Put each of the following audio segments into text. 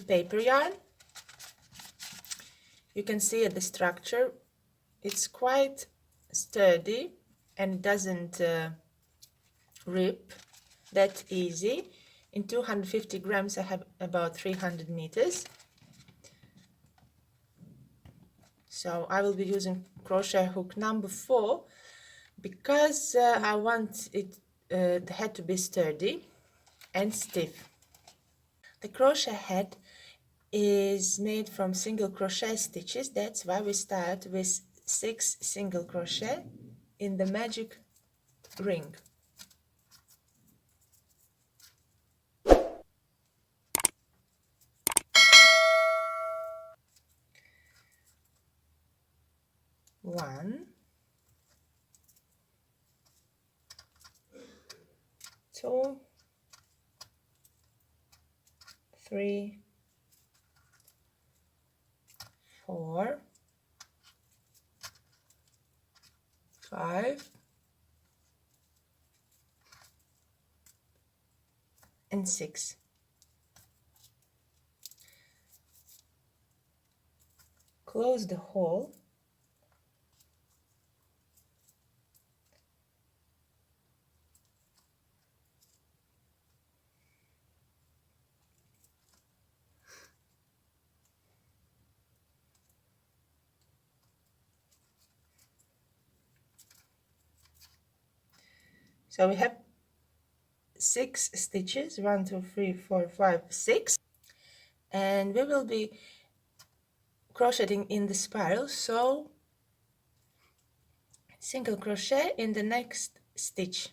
with paper yarn. You can see at the structure it's quite sturdy and doesn't rip that easy. In 250 grams I have about 300 meters. So I will be using crochet hook number 4 because I want it the head to be sturdy and stiff. The crochet head is made from single crochet stitches. That's why we start with 6 single crochet in the magic ring. One, 2, 3, 4, 5, and 6. Close the hole. So we have 6 stitches, 1, 2, 3, 4, 5, 6, and we will be crocheting in the spiral. So single crochet in the next stitch.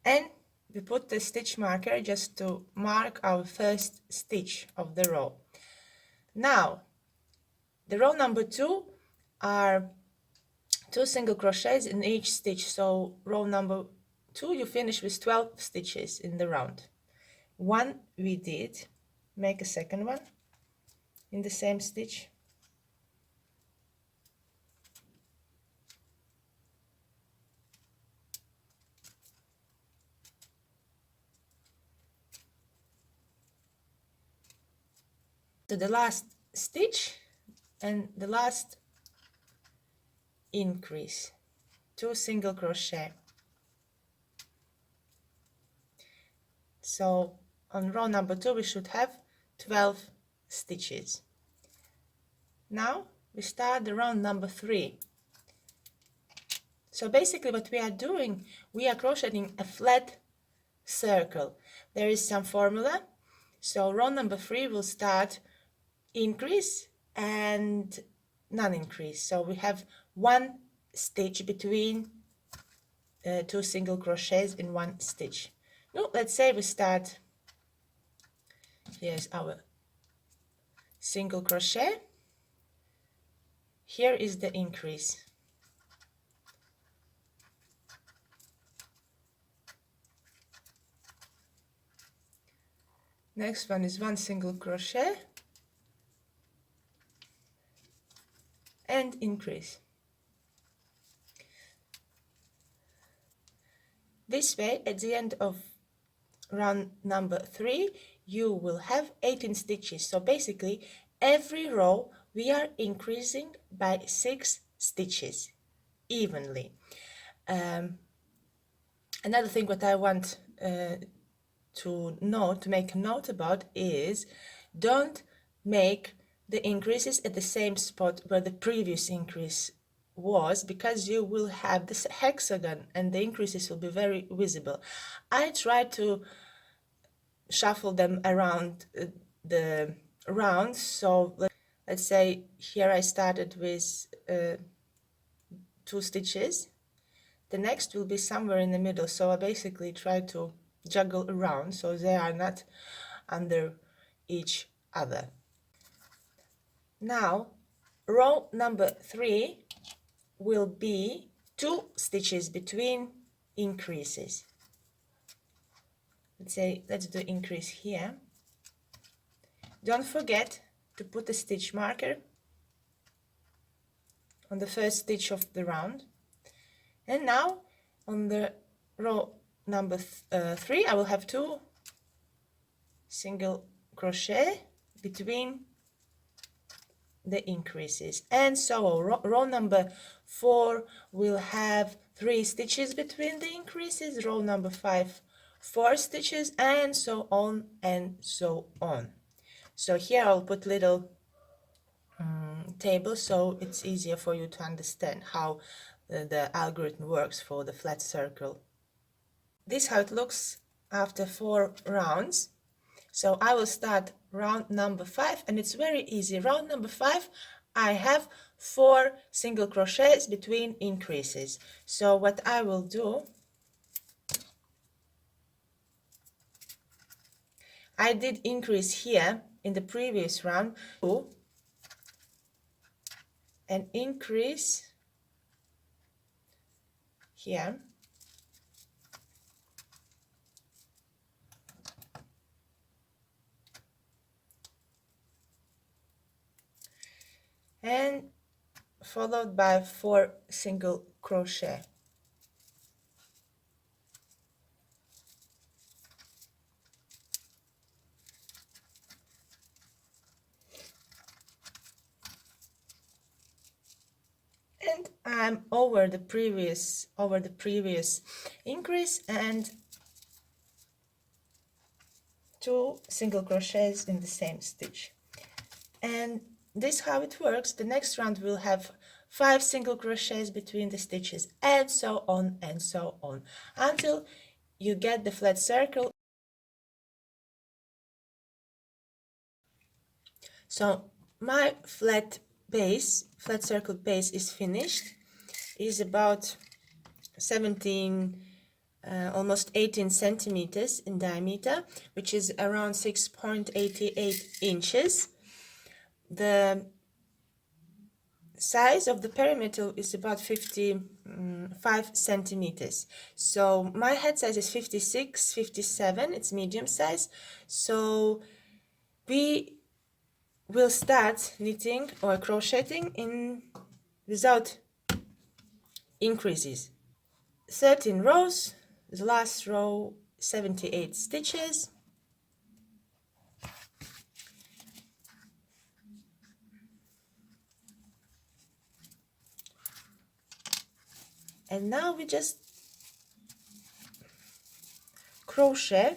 And we put the stitch marker just to mark our first stitch of the row. Now, the row number 2 are 2 single crochets in each stitch. So row number 2 you finish with 12 stitches in the round. 1 we did, make a second one in the same stitch. To the last stitch and the last increase, 2 single crochet. So on row number 2 we should have 12 stitches. Now we start the round number 3. So basically what we are doing, we are crocheting a flat circle. There is some formula. So row number 3 will start increase and non-increase. So we have 1 stitch between 2 single crochets in 1 stitch. Now let's say we start, here's our single crochet, here is the increase. Next one is 1 single crochet and increase. This way, at the end of round number 3, you will have 18 stitches. So basically, every row we are increasing by 6 stitches evenly. Another thing what I want to make a note about is don't make the increases at the same spot where the previous increase was, because you will have this hexagon and the increases will be very visible. I try to shuffle them around the rounds. So let's say here I started with 2 stitches. The next will be somewhere in the middle, so I basically try to juggle around so they are not under each other. Now row number 3 will be 2 stitches between increases. Let's do increase here. Don't forget to put a stitch marker on the first stitch of the round, And now on the row number 3 I will have 2 single crochet between the increases, and so row number 4 will have 3 stitches between the increases, row number 5 4 stitches, and so on and so on. So here I'll put little table so it's easier for you to understand how the algorithm works for the flat circle. This is how it looks after 4 rounds. So I will start round number 5, and it's very easy. Round number 5, I have 4 single crochets between increases. So what I will do, I did increase here in the previous round, and increase here, and followed by 4 single crochet. And I'm over the previous increase, and 2 single crochets in the same stitch. And this is how it works. The next round will have 5 single crochets between the stitches, and so on until you get the flat circle. So my flat circle base is finished. Is about 17 almost 18 centimeters in diameter, which is around 6.88 inches. The size of the perimeter is about 55 centimeters. So my head size is 56, 57, it's medium size. So we will start knitting or crocheting in without increases. 13 rows, the last row 78 stitches. And now we just crochet,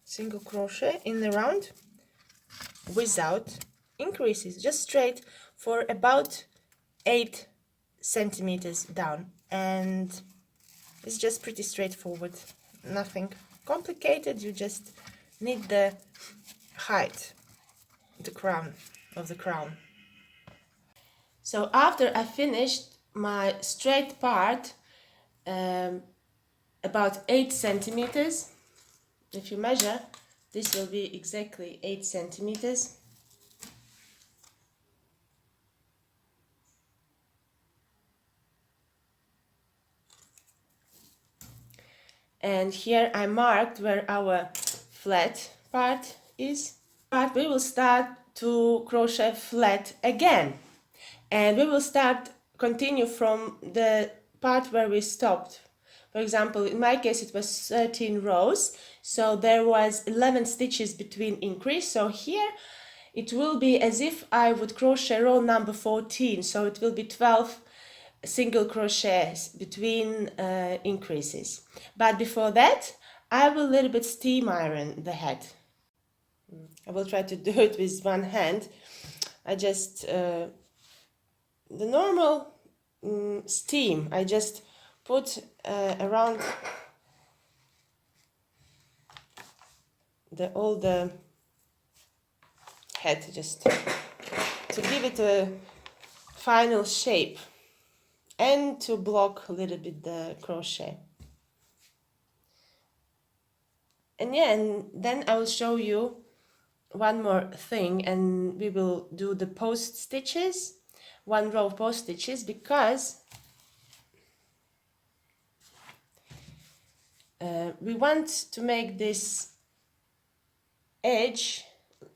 single crochet in the round without increases, just straight for about 8 centimeters down, and it's just pretty straightforward, nothing complicated. You just knit the height, the crown of the crown. So after I finished my straight part, about 8 centimeters, if you measure, this will be exactly 8 centimeters. And here I marked where our flat part is. But we will start to crochet flat again, and we will continue from the part where we stopped. For example, in my case it was 13 rows, so there was 11 stitches between increase. So here it will be as if I would crochet row number 14, so it will be 12 single crochets between increases. But before that, I will a little bit steam iron the head. I will try to do it with one hand. I just the normal steam, I just put around all the head, just to give it a final shape and to block a little bit the crochet. And yeah, and then I will show you one more thing, and we will do the post stitches, 1 row of post stitches, because we want to make this edge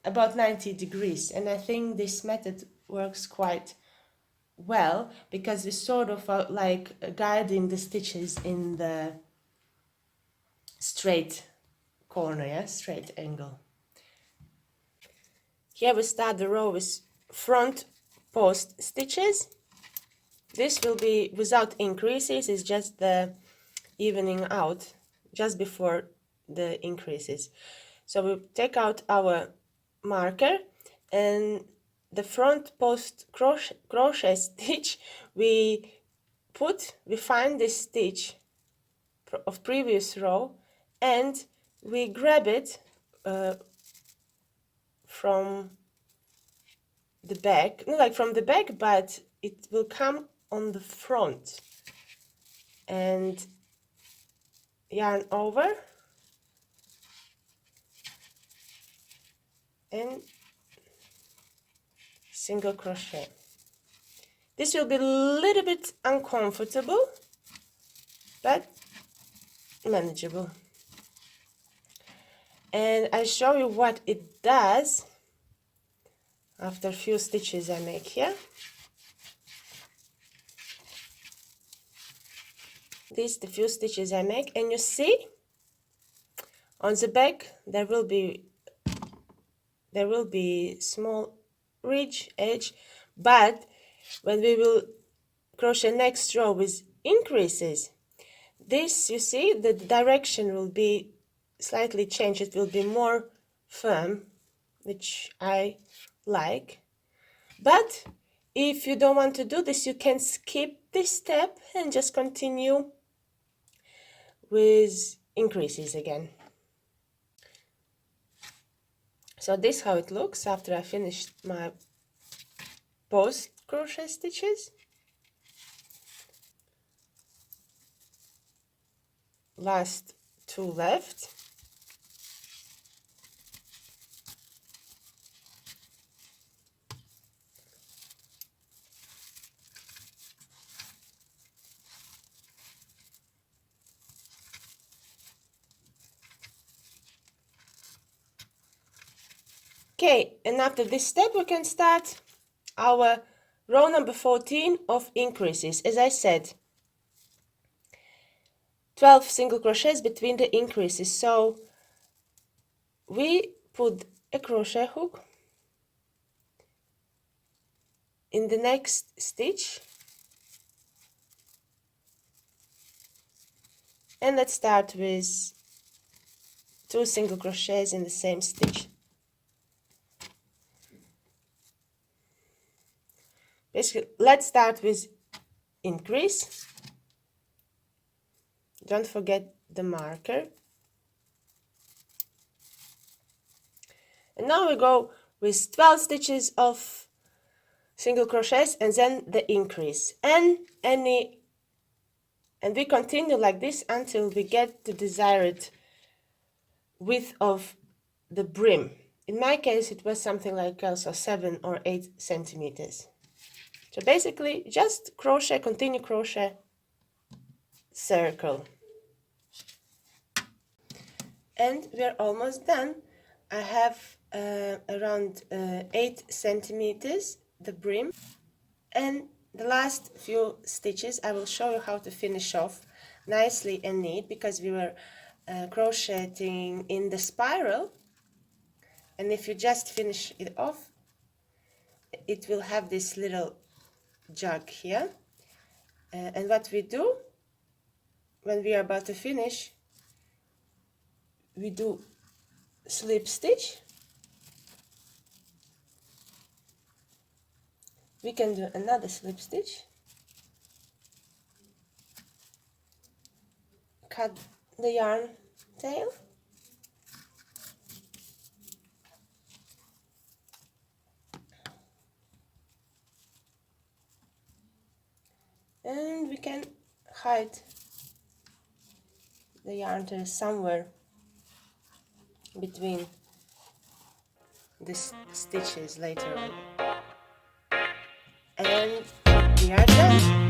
about 90 degrees, and I think this method works quite well, because it's sort of like guiding the stitches in the straight corner, yeah, straight angle. Here we start the row with front post stitches. This will be without increases, it's just the evening out just before the increases. So we take out our marker, and the front post crochet stitch, we find this stitch of previous row, and we grab it from the back, not like from the back, but it will come on the front, and yarn over and single crochet. This will be a little bit uncomfortable, but manageable. And I show you what it does after a few stitches I make here. These the few stitches I make, and you see on the back there will be small ridge edge, but when we will crochet next row with increases, this, you see, the direction will be slightly changed. It will be more firm, which I like. But if you don't want to do this, you can skip this step and just continue with increases again. So this is how it looks after I finished my post crochet stitches. Last two left. Okay, and after this step we can start our row number 14 of increases. As I said, 12 single crochets between the increases. So we put a crochet hook in the next stitch, and let's start with 2 single crochets in the same stitch. Basically, let's start with increase. Don't forget the marker. And now we go with 12 stitches of single crochets and then the increase, and we continue like this until we get the desired width of the brim. In my case it was something like also 7 or 8 centimeters. So basically just crochet, continue crochet, circle. And we're almost done. I have around 8 centimeters the brim, and the last few stitches I will show you how to finish off nicely and neat, because we were crocheting in the spiral, and if you just finish it off it will have this little jug here, and what we do when we are about to finish, we do slip stitch. We can do another slip stitch, cut the yarn tail, and we can hide the yarn tail somewhere between the stitches later on. And we are done.